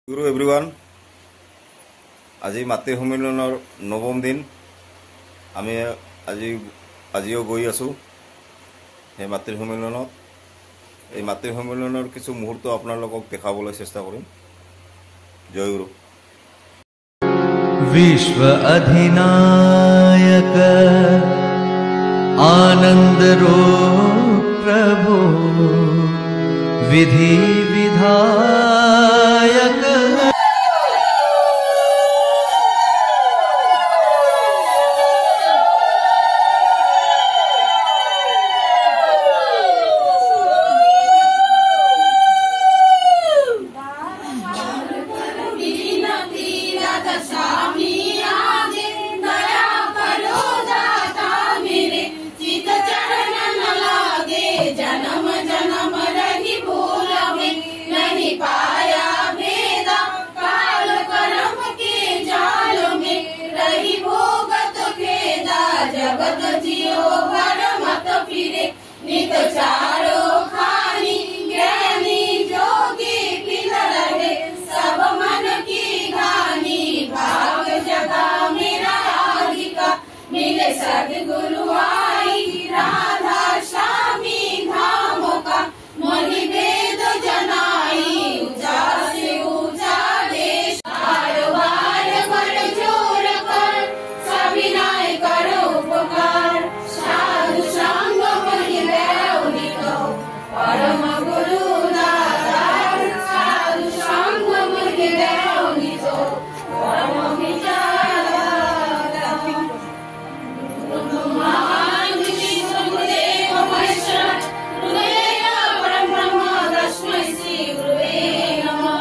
গুরু everyone, আজি মাতৃ সন্মিলনৰ নৱম দিন। আমি আজিও গৈ আছোঁ সেই মাতৃ সন্মিলনত। এই মাতৃ সন্মিলনৰ কিছু মুহূৰ্ত আপোনালোকক দেখাবলৈ চেষ্টা কৰিম। জয় গুৰু। विश्व अधिनायक आनंद रूप प्रभु विधि विधायक जगत जियो घर मत फिरे नित चारो खानी ज्ञानी जोगी बिन रहे सब मन की घानी भाग जगा मेरा अधिका मिले सदगुरु आई राधा स्वामी धाम का मणि वेद जनाई ऊंचा से ऊंचा देश बार बार कर जोर कर सविनय करो उपकार साधु संग महिला उनिको परम गुरु दाता साधु संग महिला उनिको परम विचारा महान गुरुदेव महेश्वर गुरुदेव परम ब्रह्म तस्मै श्री गुरुवे नमः।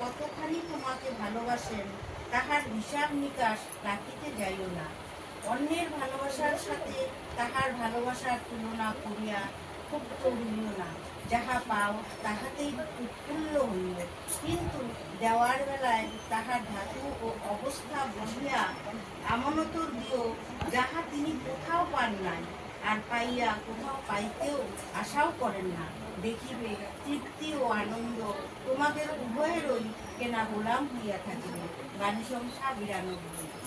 কতখানি তোমাকে ভালোবাসেন তাহার হিসাব নিকাশ রাখিতে যাইও না। অন্যের ভালোবাসার সাথে তাহার ভালোবাসার তুলনা করিয়া ক্ষুব্ধ হইও না। যাহা পাও তাহাতেই উৎফুল্ল হইল, কিন্তু দেওয়ার বেলায় তাহার ধাতু ও অবস্থা বুঝিয়া আমানতর দিও যাহা তিনি কোথাও পান নাই, আর পাইয়া কোথাও পাইতেও আশাও করেন না। দেখিবে তৃপ্তি ও আনন্দ তোমাদের উভয়েরই কেনা গোলাম হইয়া থাকিবে। বাণী সংখ্যা 92।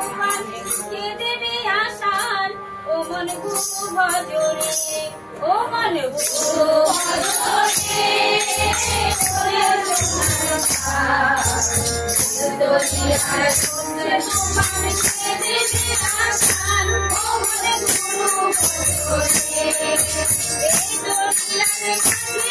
তোমার কে দেবে আশার ও মন গুরু ভজরে ও মন গুরু ভজরে দোষিয়ার সুন্দর তোমার কে দেবে আশার ও মন গুরু ভজরে এই দোষিয়ার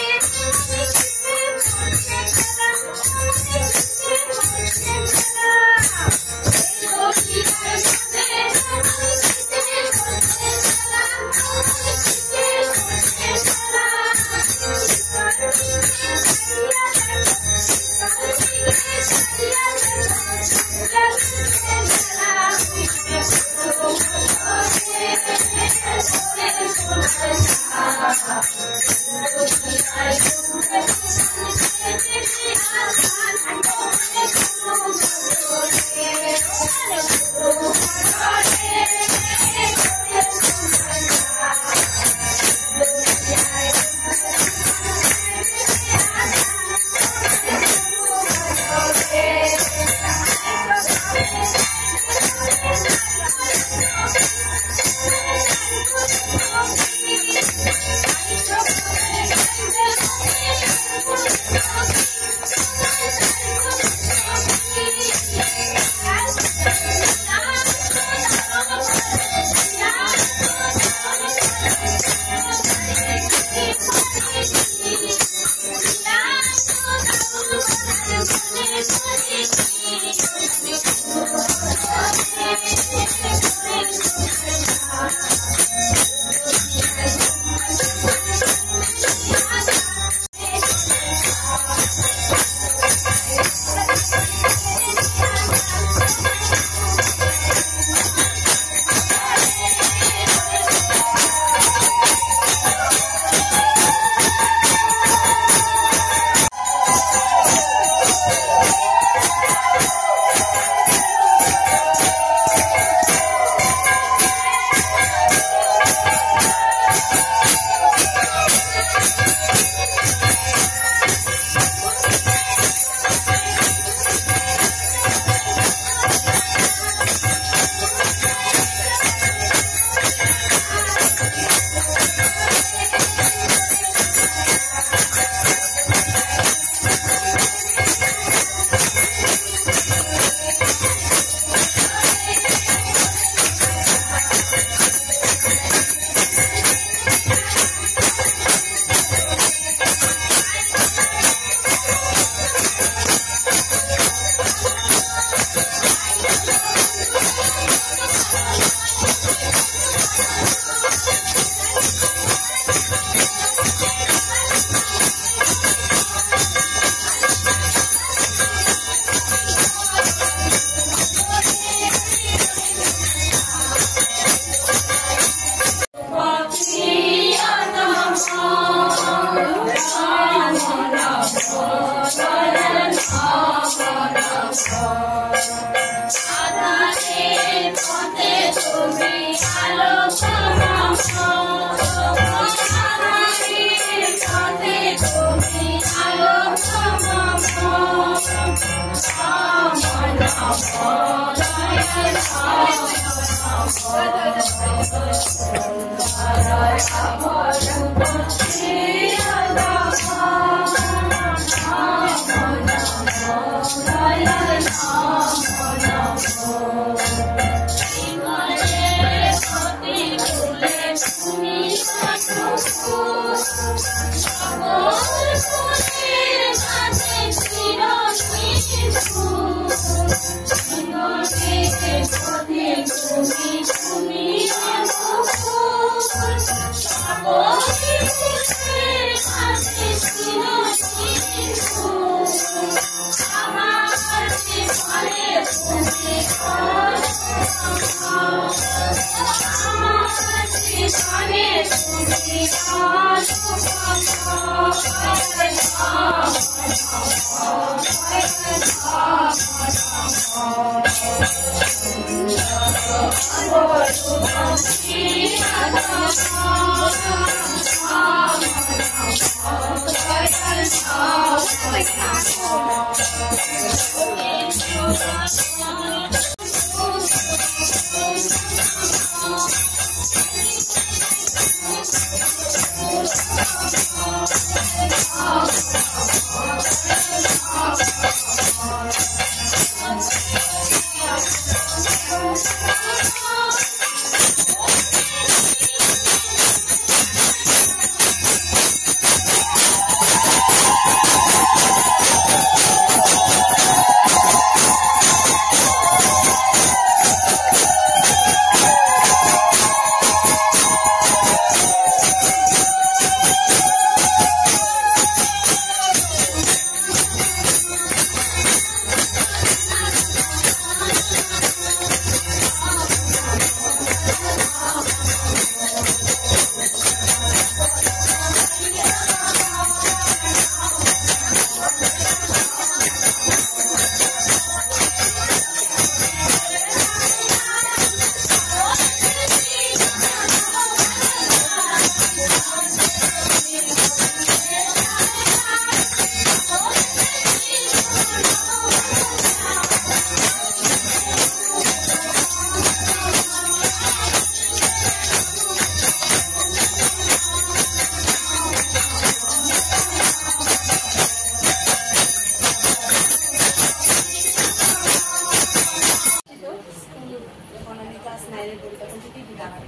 বাইরে পড়ি তখন থেকেই দিদা হয়।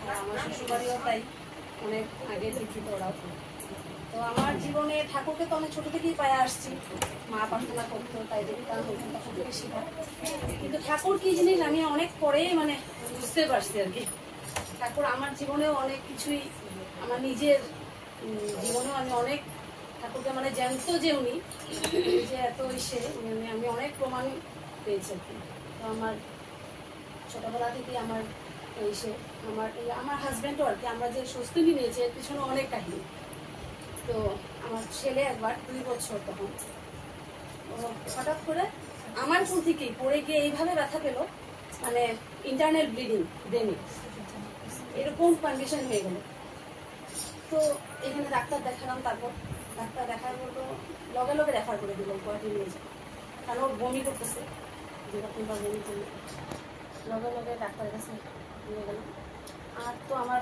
আর আমার শ্বশুরবাড়িও তাই, অনেক আগে থেকে ওরাও। তো আমার জীবনে ঠাকুরকে তো অনেক ছোটো থেকেই পায়ে আসছি, মা প্রার্থনা করতো তাই দেখি তার তখন থেকে শেখা। কিন্তু ঠাকুর কি জিনিস আমি অনেক পরেই মানে বুঝতে পারছি আর কি। ঠাকুর আমার জীবনেও অনেক কিছুই, আমার নিজের জীবনেও আমি অনেক ঠাকুরকে মানে জ্যান্ত যে উনি যে এত ইসে আমি অনেক প্রমাণ পেয়েছি আর কি। তো আমার ছোটবেলা থেকে আমার ইসে আমার হাজব্যান্ডও আর কি, আমরা যে স্বস্তি নিয়েছি এর পিছনে অনেক কাহিনী। তো আমার ছেলে একবার 2 বছর তখন হঠাৎ করে আমার কোল থেকেই পড়ে গিয়ে এইভাবে ব্যথা পেল, মানে ইন্টারনাল ব্লিডিং ব্রেনে, এরকম কন্ডিশন হয়ে গেল। তো এখানে ডাক্তার দেখালাম, তারপর ডাক্তার দেখার মতো লগে লগে রেফার করে দিল গুয়াহাটি নিয়ে যায়, কারণ ওর বমি করতেছে, যেরকমবার বমি করলো লগে লগে ডাক্তারের কাছে নিয়ে গেলাম। আর তো আমার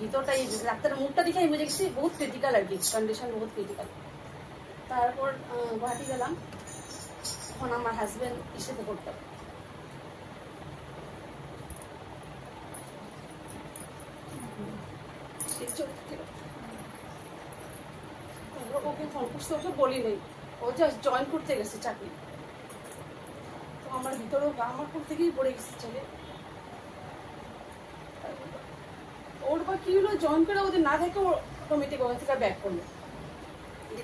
ভিতরটাই ডাক্তারের মুখটা দেখে আমি বুঝে গেছি বহুত ক্রিটিক্যাল আর কি, কন্ডিশন বহুত ক্রিটিক্যাল। তারপর গুয়াহাটি গেলাম, তখন আমার হাজব্যান্ড ইসেতে করতাম ওকে ফোন করতে, ওকে বলি নেই, ও জাস্ট জয়েন করতে গেছে চাকরি। তো আমার ভিতরেও আমার কোল থেকেই পড়ে গেছে ছেলে। ওর বা কি হলো, জয়েন করে ওদের না দেখে ও অটোমেটিক ওখান থেকে ব্যাক করলো।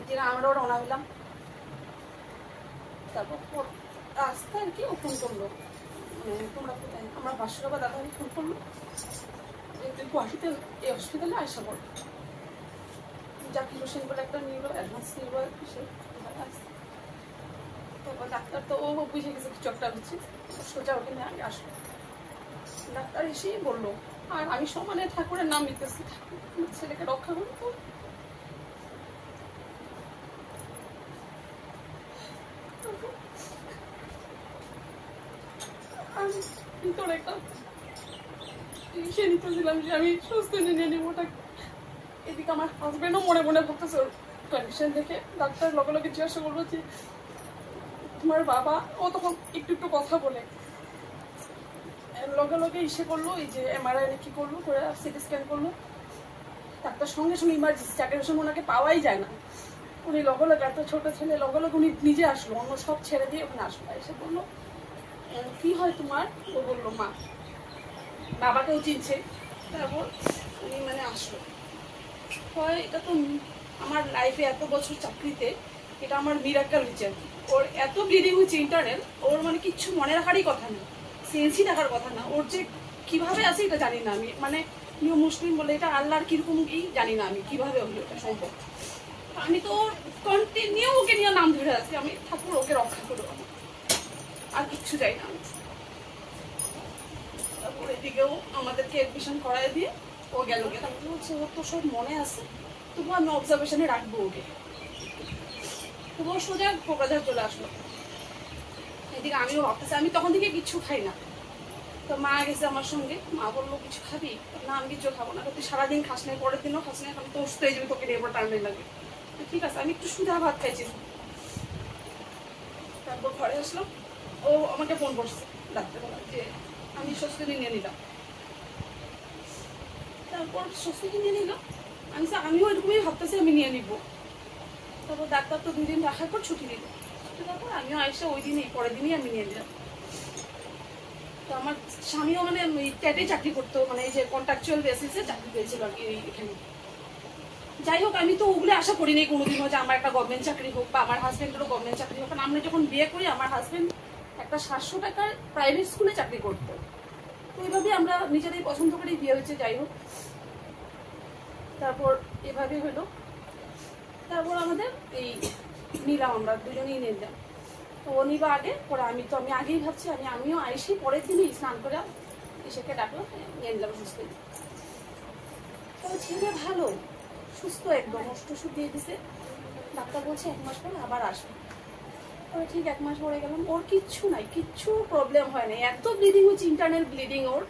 দিন আমরাও রওনা হলাম। তারপর রাস্তা আর কি ও ফোন করলো, মানে তোমরা কোথায়, আমরা বাসুরাবা দাদা ফোন করলো গুয়াহাটিতে এই হসপিটালে আসা পড়ো, জাকির হোসেন বলে একটা নিল, অ্যাডভান্স নিল সে। তারপর ডাক্তার তো ও বুঝে গেছে কিছু একটা হচ্ছে, সোজা ওখানে আগে আসলো। ডাক্তার এসেই বললো, আর আমি সমানে ঠাকুরের নাম নিতেছি, ছেলেকে রক্ষা করবো। আমি ভিতরে একটা সে নিতেছিলাম যে আমি সুস্থ নিয়ে নিব ওটা। এদিকে আমার হাজব্যান্ডও মনে মনে ভাবতেছে ওর কন্ডিশন দেখে। ডাক্তার লগে লগে জিজ্ঞাসা করলো যে তোমার বাবা, ও তখন একটু একটু কথা বলে, লগে লগে ইসে করলো, এই যে এমআরআই কি করলো করে সিটি স্ক্যান করলো। ডাক্তার সঙ্গে সঙ্গে ইমার্জেন্সি, চাকরির সময় ওনাকে পাওয়াই যায় না। উনি লগে লগে, এত ছোট ছেলে, লগে লগে উনি নিজে আসলো, অন্য সব ছেড়ে দিয়ে ওখানে আসলো। এসে বললো কি হয় তোমার, ও বললো মা, বাবাকেও চিনছে। তারপর উনি মানে আসলো, হয় এটা তো আমার লাইফে এত বছর চাকরিতে এটা আমার মিরাক্কেল হয়েছে আর কি। ওর এত ব্লিডিং হয়েছে ইন্টারনাল, ওর মানে কিচ্ছু মনে রাখারই কথা না, সেন্সই রাখার কথা না। ওর যে কিভাবে আছে এটা জানি না আমি, মানে নিউ মুসলিম বলে এটা আল্লাহর কিরকম কি জানি না আমি, কিভাবে হলো এটা সম্ভব। আমি তো কন্টিনিউ ওকে নিয়ে নাম ধরে আছি, আমি ঠাকুর ওকে রক্ষা করবো, আর কিচ্ছু চাই না আমি। তারপর এদিকেও আমাদেরকে এডমিশন করাই দিয়ে ও গেল গিয়ে, তারপর হচ্ছে ওর তো সব মনে আছে, তবু আমি অবজারভেশনে রাখবো ওকে। তবু ও সোজা কোকরাঝাড় চলে আসলো। এদিকে আমিও ভাবতেছি, আমি তখন থেকে কিচ্ছু খাই না। তো মা গেছে আমার সঙ্গে, মা বললো কিছু খাবি না, আমি কিছু খাবো না, তুই সারাদিন খাস নাই, পরের দিনও খাস নাই, এখন তো অসুস্থ হয়ে যাবে, তোকে এবার টাইম লাগবে। ঠিক আছে, আমি একটু সুধা ভাত খাইছি। তারপর ঘরে আসলাম, ও আমাকে ফোন করছে রাত্রেবেলা যে আমি স্বস্তি নিয়ে নিলাম। তারপর স্বস্তি নিয়ে নিলাম, আমিও এরকমই ভাবতেছি আমি নিয়ে নিব। তারপর ডাক্তার তো 2 দিন রাখার পর ছুটি দিল, তারপর আমিও এসে ওই দিনই পরের দিনই আমি নিয়ে নিলাম। তো আমার স্বামীও মানে ট্যাটে চাকরি করতো, মানে এই যে কন্ট্রাকচুয়াল বেসিসে চাকরি পেয়েছিল আর কি এখানে। যাই হোক, আমি তো ওগুলো আশা করি নাই কোনোদিনও যে আমার একটা গভর্নমেন্ট চাকরি হোক বা আমার হাজব্যান্ডেরও গভর্নমেন্ট চাকরি হোক। কারণ আমরা যখন বিয়ে করি আমার হাজব্যান্ড একটা 700 টাকার প্রাইভেট স্কুলে চাকরি করতো। তো এইভাবে আমরা নিজেরাই পছন্দ করেই বিয়ে হয়েছে। যাই হোক, তারপর এভাবে হলো। তারপর আমাদের এই নিলাম, আমরা দুজনেই নিলাম। তো ও নিবা আগে, পরে আমি আগেই ভাবছি আমিও আইসি পরের দিনই স্নান করে এসেকে ডাকলাম, নিয়ে নিলাম সুস্থ। তো ছেলে ভালো সুস্থ, একদম ওষুধ দিয়ে দিছে। ডাক্তার বলছে 1 মাস পরে আবার আসবে। তবে ঠিক 1 মাস পরে গেলাম, ওর কিচ্ছু নাই, কিচ্ছু প্রবলেম হয় নাই। এত ব্লিডিং হচ্ছে, ইন্টারনাল ব্লিডিং ওর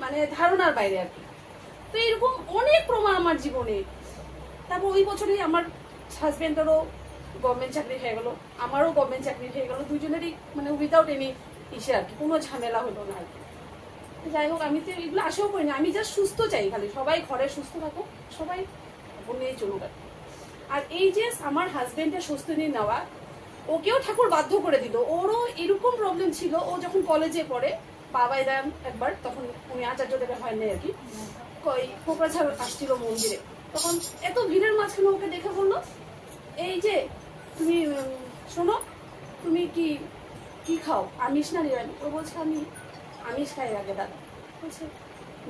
মানে ধারণার বাইরে আর কি। তো এরকম অনেক প্রমাণ আমার জীবনে। তারপর ওই বছরই আমার হাজব্যান্ডেরও গভর্নমেন্ট চাকরি হয়ে গেল, আমারও গভর্নমেন্ট চাকরি হয়ে গেল, দুজনেরই মানে উইদাউট এনি ইসে আর কি, কোনো ঝামেলা হলো না আর কি। যাই হোক, আমি তো এগুলো আশাও করি না, আমি জাস্ট সুস্থ চাই, খালি সবাই ঘরে সুস্থ থাকুক, সবাই নিয়ে চলুক। আর এই যে আমার হাজবেন্ডের সুস্থ নিয়ে নেওয়া, ওকেও ঠাকুর বাধ্য করে দিল। ওরও এরকম প্রবলেম ছিল, ও যখন কলেজে পড়ে, বাবাই দেন একবার, তখন উনি আচার্য দেবে হয় নাই আর কি, কোকরাঝাড় আসছিল মন্দিরে, তখন এত ভিড়ের মাঝখানে ওকে দেখে বললো, এই যে তুমি শোনো, তুমি কি খাও, আমিষ না নিরামিষ? ও বলছে আমি আমিষ খাই আগে দাদা। বলছে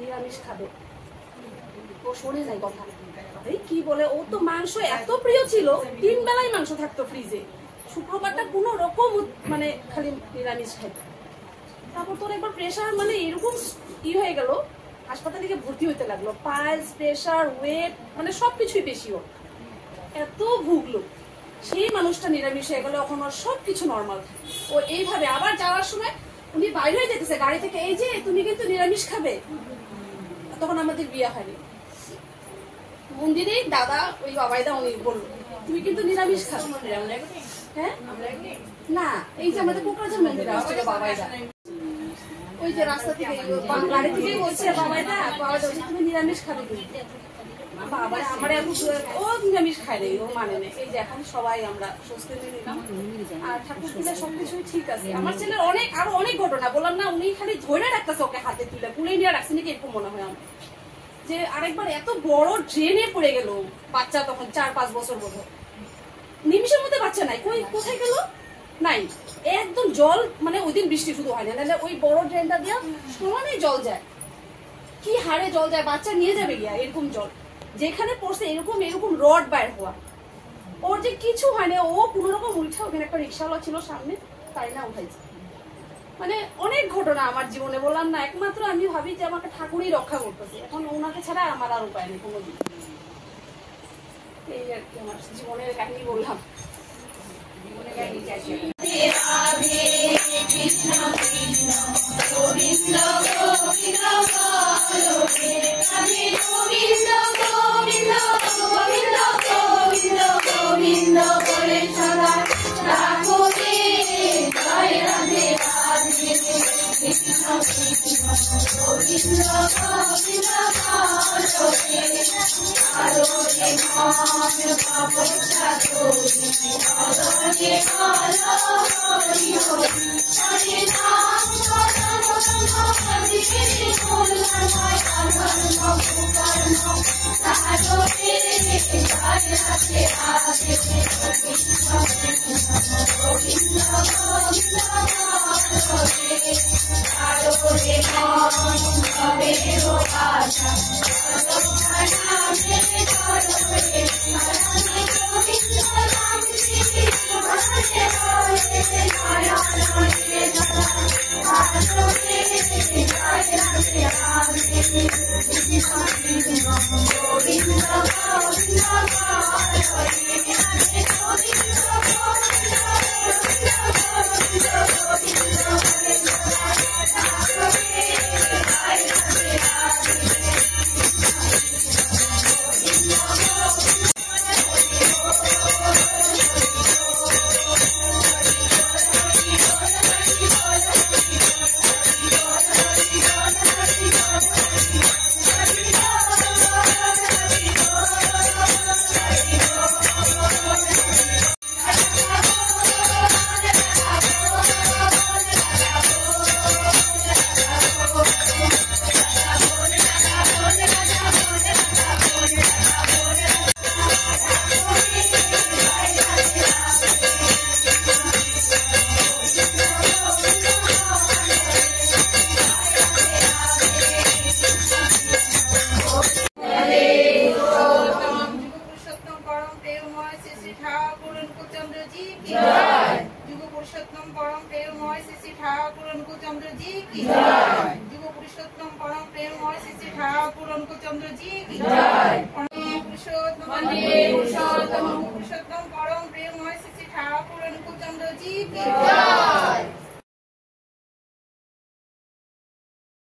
নিরামিষ খাবে? ও শোনে নাই কথা। এই কি বলে, ও তো মাংস এত প্রিয় ছিল, 3 বেলায় মাংস থাকতো ফ্রিজে, শুক্রবারটা কোনো রকম মানে খালি নিরামিষ খাইতো। তারপর তোর একবার প্রেশার মানে এরকম হয়ে গেল, হাসপাতালে গিয়ে ভর্তি হইতে লাগলো, পালস, প্রেশার, ওয়েট মানে সবকিছুই বেশি, ও এত ভুগলো। সেই মানুষটা নিরামিষ হয়ে গেল, এখন ওর সবকিছু নর্মাল। ও এইভাবে আবার যাওয়ার সময় উনি বাইরে হয়ে যেতেছে গাড়ি থেকে, এই যে তুমি কিন্তু নিরামিষ খাবে। তখন আমাদের বিয়ে হয়নি, মন্দিরেই দাদা ওই বাবাইদা উনি বললো তুমি কিন্তু নিরামিষ খাবে। হ্যাঁ না, এই যে আমাদের কোকরাঝাড় মন্দিরে আসছিল বাবাইদা, ওই যে রাস্তা থেকে গাড়ি থেকে বলছে বাবাইদা তুমি নিরামিষ খাবে কিন্তু। বাবা আমার ও নিরামিষ খায় নেই, ও মানে নেই। এই যে এখন সবাই আমরা সুস্থ নিয়ে নিলাম, আর ঠাকুর পূজা সবকিছুই ঠিক আছে। আমার ছেলের আরো অনেক ঘটনা, বললাম না, উনি খালি ধরে রাখতেছে ওকে, হাতে তুলে কুলে নিয়ে রাখছে নাকি এরকম মনে হয় আমার। যে আরেকবার এত বড় ড্রেনে পড়ে গেল বাচ্চা, তখন 4-5 বছর বোধ, নিমিষের মধ্যে বাচ্চা নাই, কোথায় গেল নাই, একদম জল, মানে ওই দিন বৃষ্টি শুধু হয় না, নাহলে ওই বড় ড্রেনটা দিয়া সমানেই জল যায়, কি হারে জল যায়, বাচ্চা নিয়ে যাবে গিয়া এরকম জল, যেখানে পড়ছে এরকম রড বাইর হওয়া। ওর যে কিছু হয়নি, ও কোনো রকম উঠা, ওখানে একটা রিক্সাওয়ালা ছিল সামনে, তাই না উঠাইছে। মানে অনেক ঘটনা আমার জীবনে, বললাম না, একমাত্র আমি ভাবি যে আমাকে ঠাকুরই রক্ষা করতেছে, এখন ওনাকে ছাড়া আমার আর উপায় নেই কোনোদিন। এই আর কি আমার জীবনের কাহিনী বললাম। पुरुषोत्तम परम प्रेममय श्री ठाकुर अनुकूल चंद्र जी की जय।